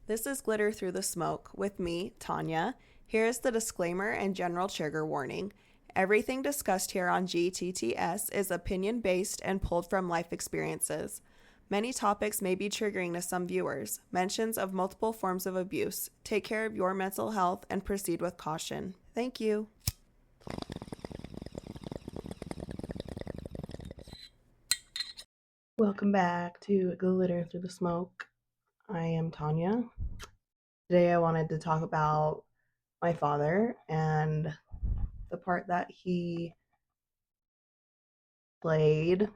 This is Glitter Through the Smoke with me, Tonia. Here is the disclaimer and general trigger warning. Everything discussed here on GTTS is opinion based and pulled from life experiences. Many topics may be triggering to some viewers. Mentions of multiple forms of abuse. Take care of your mental health and proceed with caution. Thank you. Welcome back to Glitter Through the Smoke. I am Tonia. Today I wanted to talk about my father and the part that he played,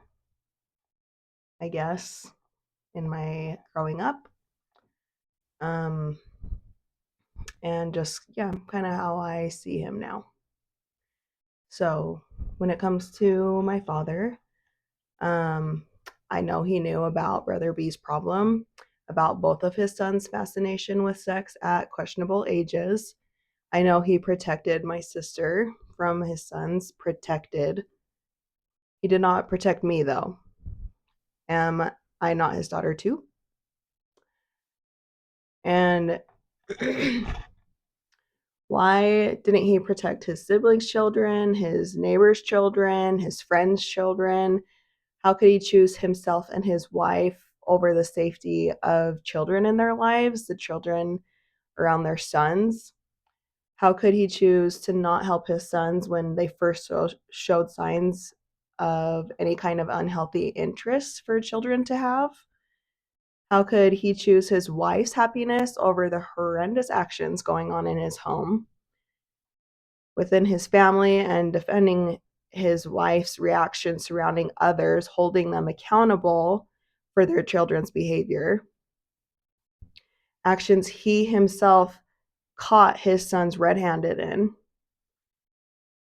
I guess, in my growing up. And just, kind of how I see him now. So, when it comes to my father, I know he knew about Brother B's problem, about both of his sons' fascination with sex at questionable ages. I know he protected my sister from his sons, protected. He did not protect me, though. Am I not his daughter, too? And why didn't he protect his siblings' children, his neighbors' children, his friends' children? How could he choose himself and his wife over the safety of children in their lives, the children around their sons? How could he choose to not help his sons when they first showed signs of any kind of unhealthy interest for children to have? How could he choose his wife's happiness over the horrendous actions going on in his home, within his family, and defending his wife's reactions surrounding others, holding them accountable for their children's behavior? Actions he himself caught his sons red-handed in.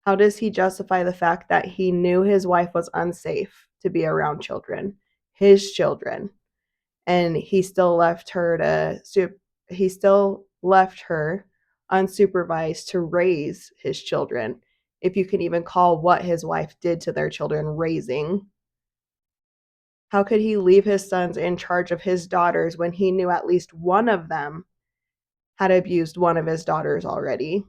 How does he justify the fact that he knew his wife was unsafe to be around children, his children, and he still left her unsupervised to raise his children, if you can even call what his wife did to their children raising? How could he leave his sons in charge of his daughters when he knew at least one of them had abused one of his daughters already?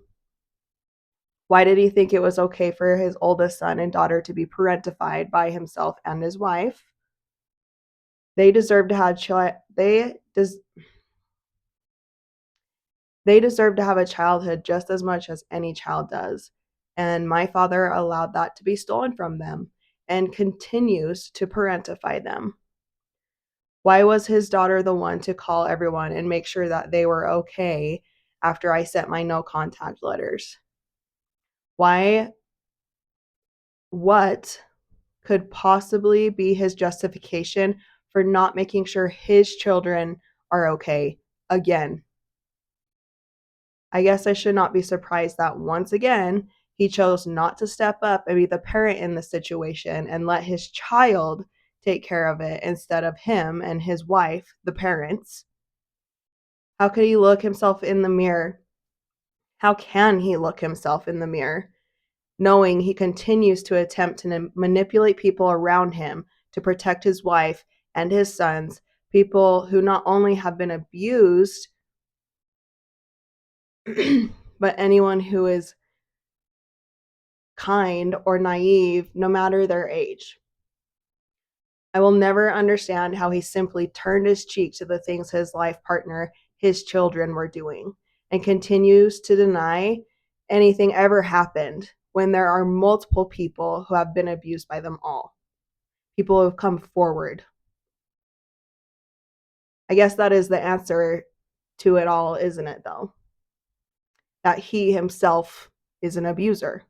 Why did he think it was okay for his oldest son and daughter to be parentified by himself and his wife? They deserve to have they deserve to have a childhood just as much as any child does. And my father allowed that to be stolen from them and continues to parentify them. Why was his daughter the one to call everyone and make sure that they were okay after I sent my no contact letters? What could possibly be his justification for not making sure his children are okay again? I guess I should not be surprised that once again, he chose not to step up and be the parent in the situation and let his child take care of it instead of him and his wife, the parents. How could he look himself in the mirror? How can he look himself in the mirror, knowing he continues to attempt to manipulate people around him to protect his wife and his sons, people who not only have been abused, but anyone who is kind or naive, no matter their age? I will never understand how he simply turned his cheek to the things his life partner, his children, were doing, and continues to deny anything ever happened when there are multiple people who have been abused by them all. People who have come forward. I guess that is the answer to it all, isn't it, though? That he himself is an abuser.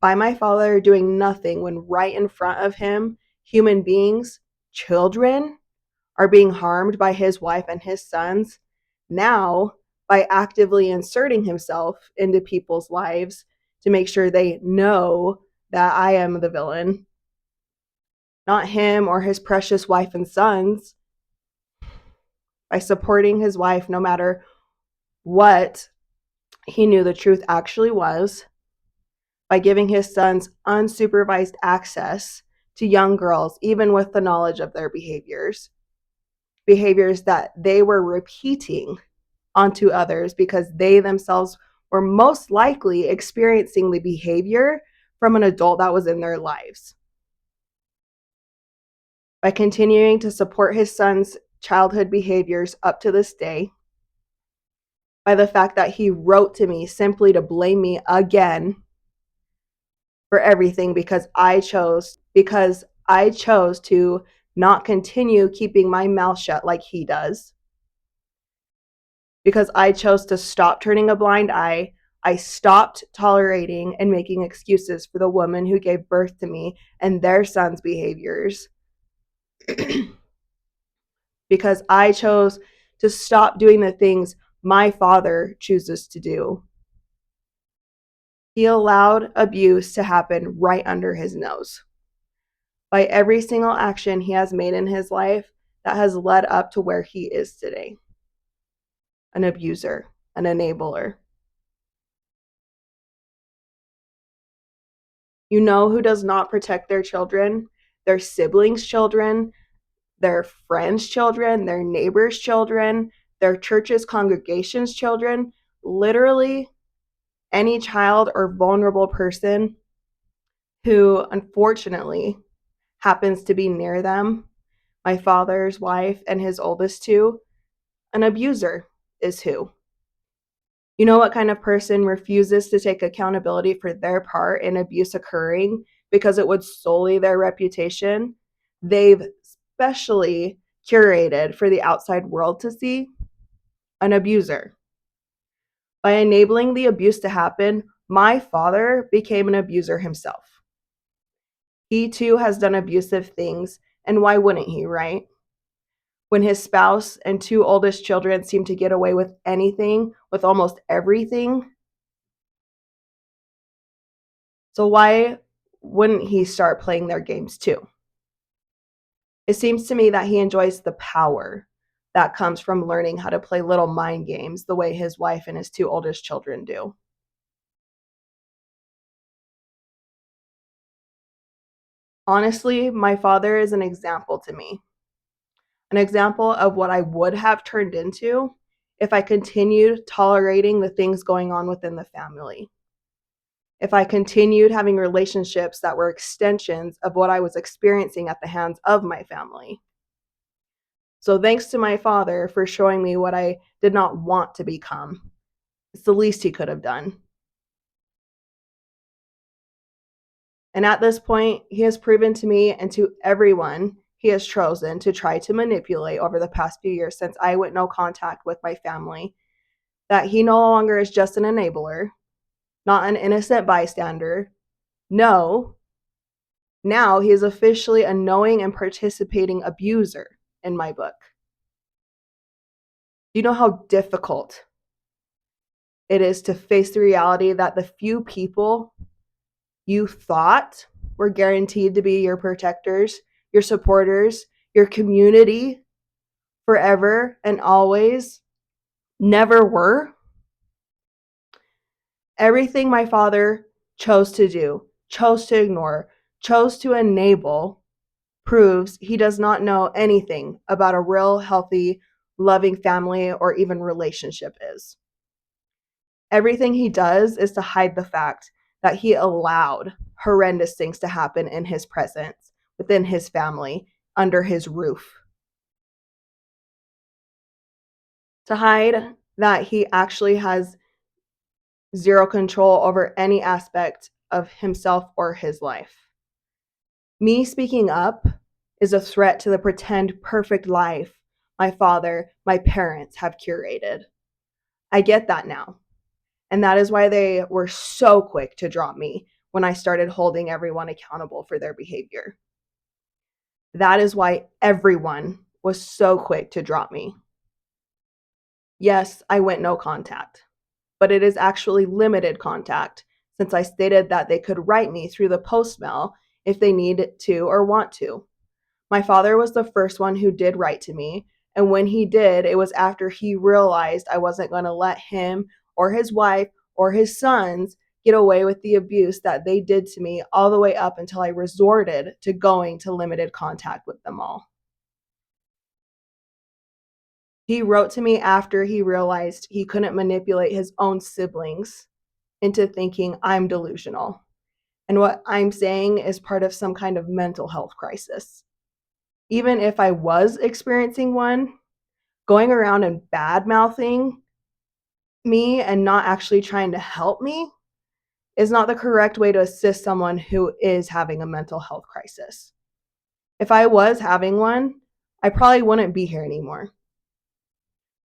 By my father doing nothing when right in front of him, human beings, children, are being harmed by his wife and his sons. Now, by actively inserting himself into people's lives to make sure they know that I am the villain, not him or his precious wife and sons, by supporting his wife no matter what he knew the truth actually was, by giving his sons unsupervised access to young girls, even with the knowledge of their behaviors. behaviors that they were repeating onto others because they themselves were most likely experiencing the behavior from an adult that was in their lives. By continuing to support his son's childhood behaviors up to this day, by the fact that he wrote to me simply to blame me again for everything because I chose to not continue keeping my mouth shut like he does. Because I chose to stop turning a blind eye. I stopped tolerating and making excuses for the woman who gave birth to me and their son's behaviors. Because I chose to stop doing the things my father chooses to do. He allowed abuse to happen right under his nose. By every single action he has made in his life that has led up to where he is today. An abuser, an enabler. You know who does not protect their children, their siblings' children, their friends' children, their neighbors' children, their church's congregation's children, literally any child or vulnerable person who unfortunately happens to be near them. My father's wife and his oldest two, an abuser is who. You know what kind of person refuses to take accountability for their part in abuse occurring because it would sully their reputation? They've specially curated for the outside world to see. An abuser. By enabling the abuse to happen, my father became an abuser himself. He too has done abusive things, and why wouldn't he, right? When his spouse and two oldest children seem to get away with anything, with almost everything. So why wouldn't he start playing their games too? It seems to me that he enjoys the power that comes from learning how to play little mind games the way his wife and his two oldest children do. Honestly, my father is an example to me. An example of what I would have turned into if I continued tolerating the things going on within the family. If I continued having relationships that were extensions of what I was experiencing at the hands of my family. So thanks to my father for showing me what I did not want to become. It's the least he could have done. And at this point, he has proven to me and to everyone he has chosen to try to manipulate over the past few years since I went no contact with my family that he no longer is just an enabler, not an innocent bystander. No, now he is officially a knowing and participating abuser in my book. Do you know how difficult it is to face the reality that the few people you thought were guaranteed to be your protectors, your supporters, your community forever and always never were? Everything my father chose to do, chose to ignore, chose to enable proves he does not know anything about a real, healthy, loving family or even relationship is. Everything he does is to hide the fact that he allowed horrendous things to happen in his presence, within his family, under his roof. To hide that he actually has zero control over any aspect of himself or his life. Me speaking up is a threat to the pretend perfect life my father, my parents have curated. I get that now. And that is why they were so quick to drop me when I started holding everyone accountable for their behavior. That is why everyone was so quick to drop me. Yes, I went no contact, but it is actually limited contact since I stated that they could write me through the post mail if they need to or want to. My father was the first one who did write to me, and when he did, it was after he realized I wasn't going to let him or his wife or his sons get away with the abuse that they did to me all the way up until I resorted to going to limited contact with them all. He wrote to me after he realized he couldn't manipulate his own siblings into thinking I'm delusional. And what I'm saying is part of some kind of mental health crisis. Even if I was experiencing one, going around and bad mouthing me and not actually trying to help me is not the correct way to assist someone who is having a mental health crisis. If I was having one, I probably wouldn't be here anymore.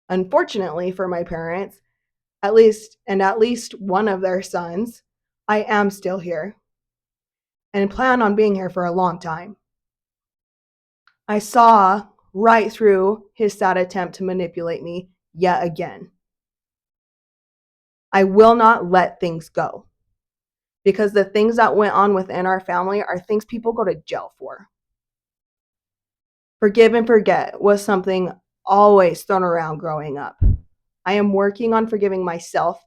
Unfortunately for my parents, at least one of their sons, I am still here and plan on being here for a long time. I saw right through his sad attempt to manipulate me yet again. I will not let things go because the things that went on within our family are things people go to jail for. Forgive and forget was something always thrown around growing up. I am working on forgiving myself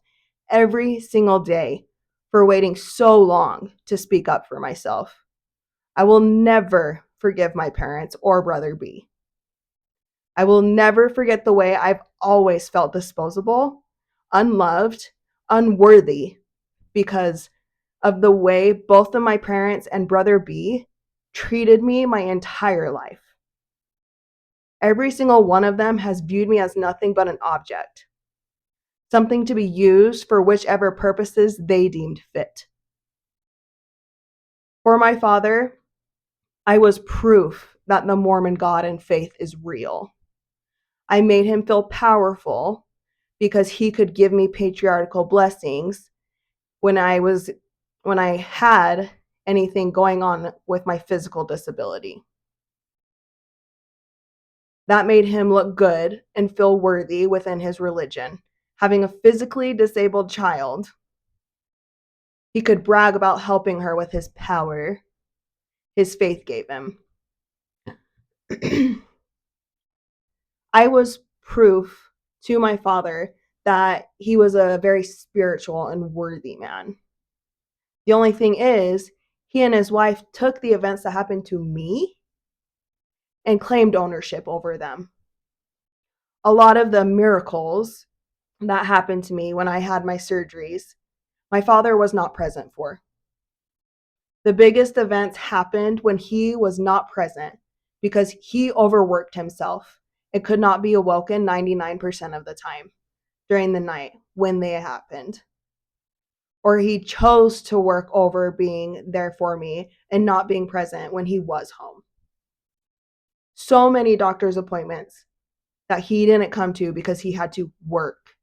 every single day for waiting so long to speak up for myself. I will never forgive my parents or brother B. I will never forget the way I've always felt disposable, unloved, unworthy because of the way both of my parents and brother B treated me my entire life. Every single one of them has viewed me as nothing but an object, something to be used for whichever purposes they deemed fit. For my father, I was proof that the Mormon God and faith is real. I made him feel powerful because he could give me patriarchal blessings when I had anything going on with my physical disability. That made him look good and feel worthy within his religion. Having a physically disabled child, he could brag about helping her with his power his faith gave him. I was proof to my father that he was a very spiritual and worthy man. The only thing is, he and his wife took the events that happened to me and claimed ownership over them. A lot of the miracles that happened to me when I had my surgeries, my father was not present for. The biggest events happened when he was not present because he overworked himself and could not be awoken 99% of the time during the night when they happened. Or he chose to work over being there for me and not being present when he was home. So many doctor's appointments that he didn't come to because he had to work,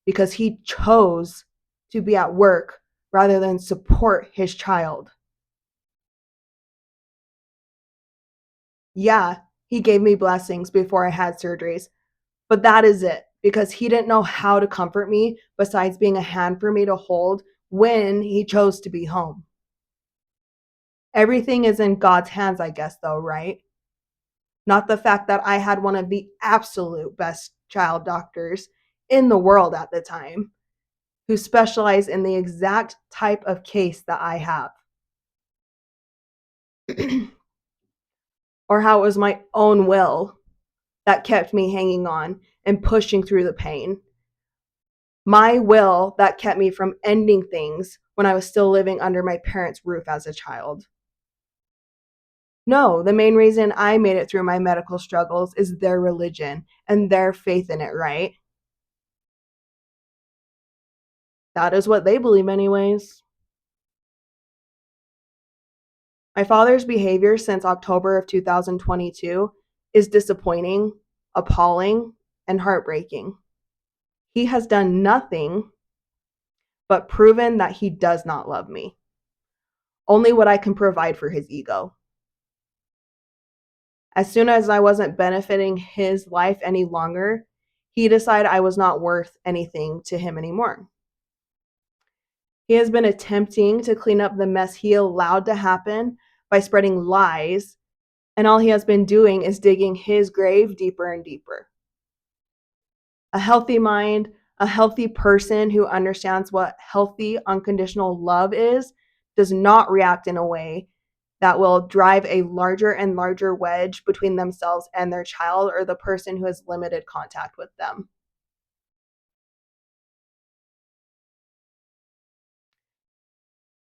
because he chose to be at work rather than support his child. Yeah, he gave me blessings before I had surgeries, but that is it because he didn't know how to comfort me besides being a hand for me to hold when he chose to be home. Everything is in God's hands, I guess, though, right? Not the fact that I had one of the absolute best child doctors in the world at the time who specialized in the exact type of case that I have. Or how it was my own will that kept me hanging on and pushing through the pain. My will that kept me from ending things when I was still living under my parents' roof as a child. No, the main reason I made it through my medical struggles is their religion and their faith in it, right? That is what they believe, anyways. My father's behavior since October of 2022 is disappointing, appalling, and heartbreaking. He has done nothing but proven that he does not love me. Only what I can provide for his ego. As soon as I wasn't benefiting his life any longer, he decided I was not worth anything to him anymore. He has been attempting to clean up the mess he allowed to happen by spreading lies, and all he has been doing is digging his grave deeper and deeper. A healthy mind, a healthy person who understands what healthy unconditional love is, does not react in a way that will drive a larger and larger wedge between themselves and their child or the person who has limited contact with them.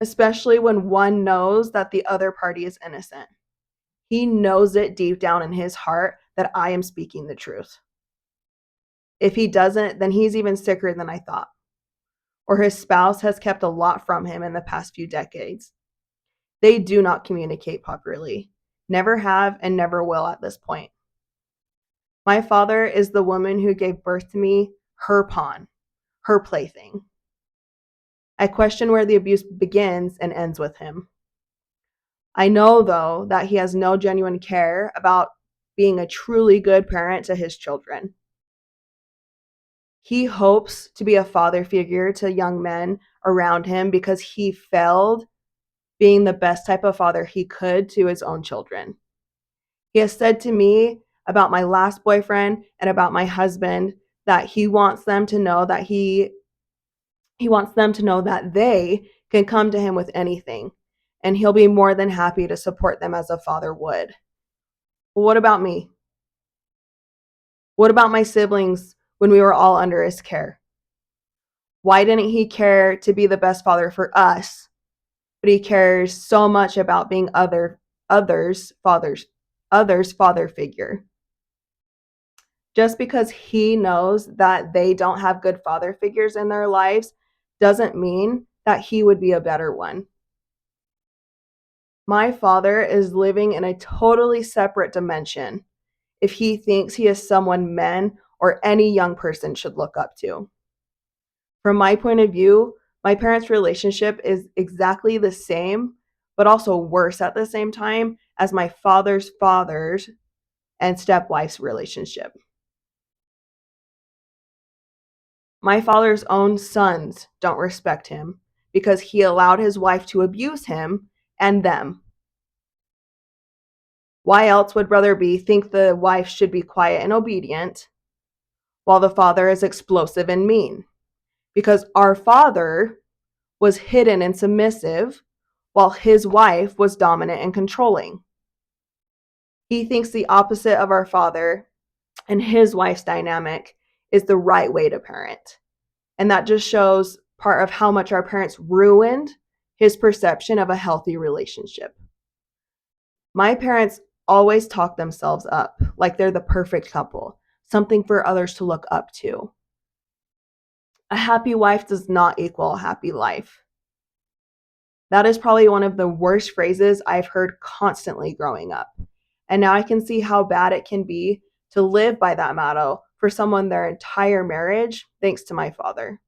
Especially when one knows that the other party is innocent. He knows it deep down in his heart that I am speaking the truth. If he doesn't, then he's even sicker than I thought. Or his spouse has kept a lot from him in the past few decades. They do not communicate properly, never have, and never will at this point. My father is the woman who gave birth to me, her pawn, her plaything. I question where the abuse begins and ends with him. I know, though, that he has no genuine care about being a truly good parent to his children. He hopes to be a father figure to young men around him because he failed being the best type of father he could to his own children. He has said to me about my last boyfriend and about my husband that he wants them to know that he wants them to know that they can come to him with anything, and he'll be more than happy to support them as a father would. Well, what about me? What about my siblings when we were all under his care? Why didn't he care to be the best father for us, but he cares so much about being others father figure? Just because he knows that they don't have good father figures in their lives doesn't mean that he would be a better one. My father is living in a totally separate dimension if he thinks he is someone men or any young person should look up to. From my point of view, my parents' relationship is exactly the same, but also worse at the same time as my father's and stepwife's relationship. My father's own sons don't respect him because he allowed his wife to abuse him and them. Why else would Brother B think the wife should be quiet and obedient while the father is explosive and mean? Because our father was hidden and submissive while his wife was dominant and controlling. He thinks the opposite of our father and his wife's dynamic is the right way to parent. And that just shows part of how much our parents ruined his perception of a healthy relationship. My parents always talk themselves up like they're the perfect couple, something for others to look up to. A happy wife does not equal a happy life. That is probably one of the worst phrases I've heard constantly growing up. And now I can see how bad it can be to live by that motto for someone their entire marriage, thanks to my father.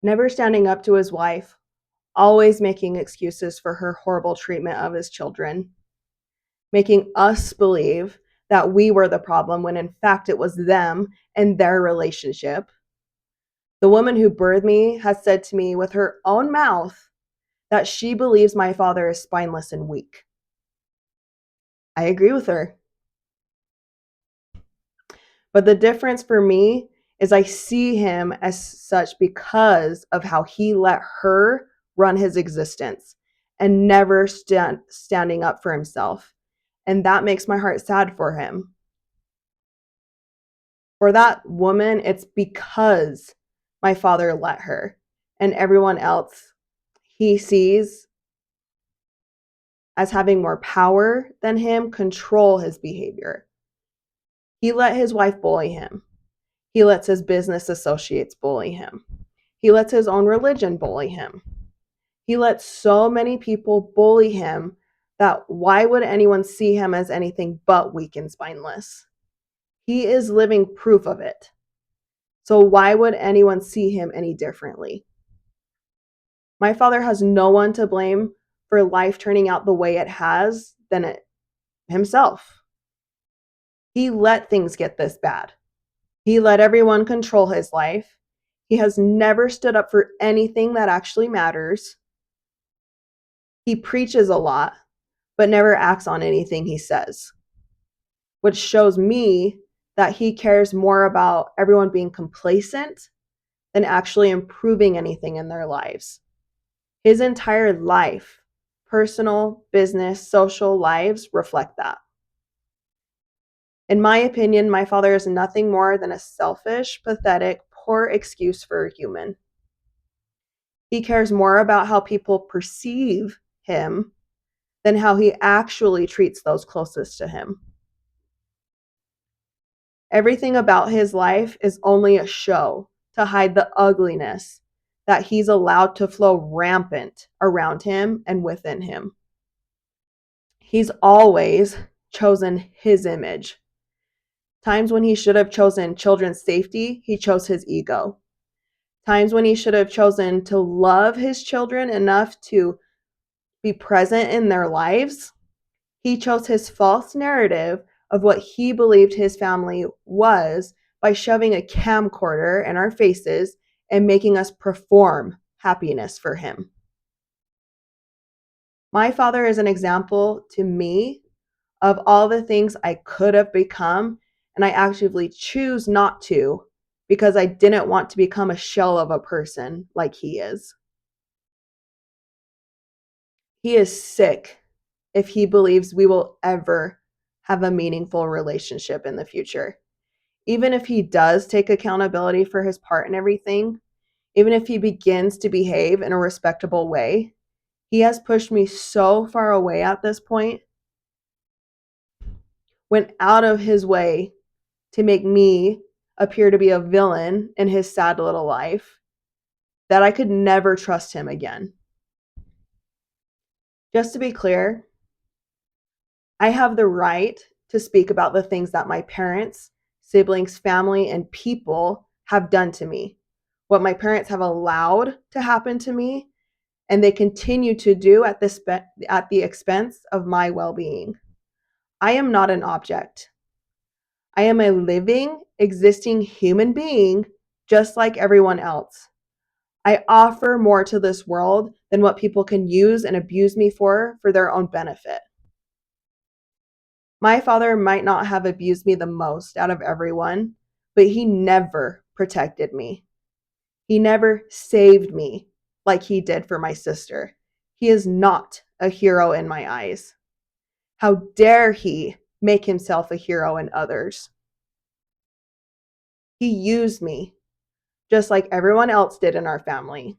Never standing up to his wife, always making excuses for her horrible treatment of his children, making us believe that we were the problem when in fact it was them and their relationship. The woman who birthed me has said to me with her own mouth that she believes my father is spineless and weak. I agree with her. But the difference for me is I see him as such because of how he let her run his existence and never standing up for himself. And that makes my heart sad for him. For that woman, it's because my father let her, and everyone else he sees as having more power than him control his behavior. He let his wife bully him. He lets his business associates bully him. He lets his own religion bully him. He lets so many people bully him that why would anyone see him as anything but weak and spineless? He is living proof of it. So why would anyone see him any differently? My father has no one to blame for life turning out the way it has than himself. He let things get this bad. He let everyone control his life. He has never stood up for anything that actually matters. He preaches a lot, but never acts on anything he says, which shows me that he cares more about everyone being complacent than actually improving anything in their lives. His entire life personal, business, social lives reflect that. In my opinion, my father is nothing more than a selfish, pathetic, poor excuse for a human. He cares more about how people perceive him than how he actually treats those closest to him. Everything about his life is only a show to hide the ugliness that he's allowed to flow rampant around him and within him. He's always chosen his image. Times when he should have chosen children's safety, he chose his ego. Times when he should have chosen to love his children enough to be present in their lives, he chose his false narrative of what he believed his family was by shoving a camcorder in our faces and making us perform happiness for him. My father is an example to me of all the things I could have become, and I actively choose not to because I didn't want to become a shell of a person like he is. He is sick if he believes we will ever have a meaningful relationship in the future. Even if he does take accountability for his part in everything, even if he begins to behave in a respectable way, he has pushed me so far away at this point, went out of his way to make me appear to be a villain in his sad little life, that I could never trust him again. Just to be clear, I have the right to speak about the things that my parents, siblings, family, and people have done to me, what my parents have allowed to happen to me, and they continue to do at the expense of my well-being. I am not an object. I am a living, existing human being just like everyone else. I offer more to this world than what people can use and abuse me for their own benefit. My father might not have abused me the most out of everyone, but he never protected me. He never saved me like he did for my sister. He is not a hero in my eyes. How dare he make himself a hero in others? He used me just like everyone else did in our family.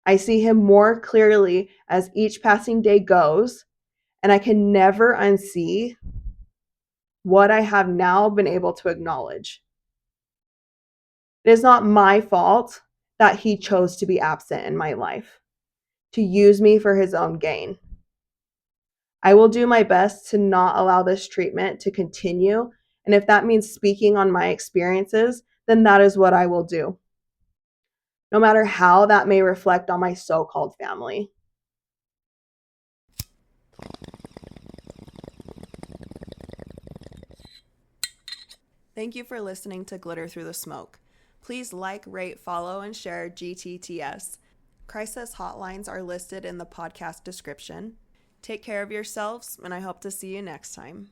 I see him more clearly as each passing day goes, and I can never unsee what I have now been able to acknowledge. It is not my fault that he chose to be absent in my life, to use me for his own gain. I will do my best to not allow this treatment to continue, and if that means speaking on my experiences, then that is what I will do, no matter how that may reflect on my so-called family. Thank you for listening to Glitter Through the Smoke. Please like, rate, follow, and share GTTS. Crisis hotlines are listed in the podcast description. Take care of yourselves, and I hope to see you next time.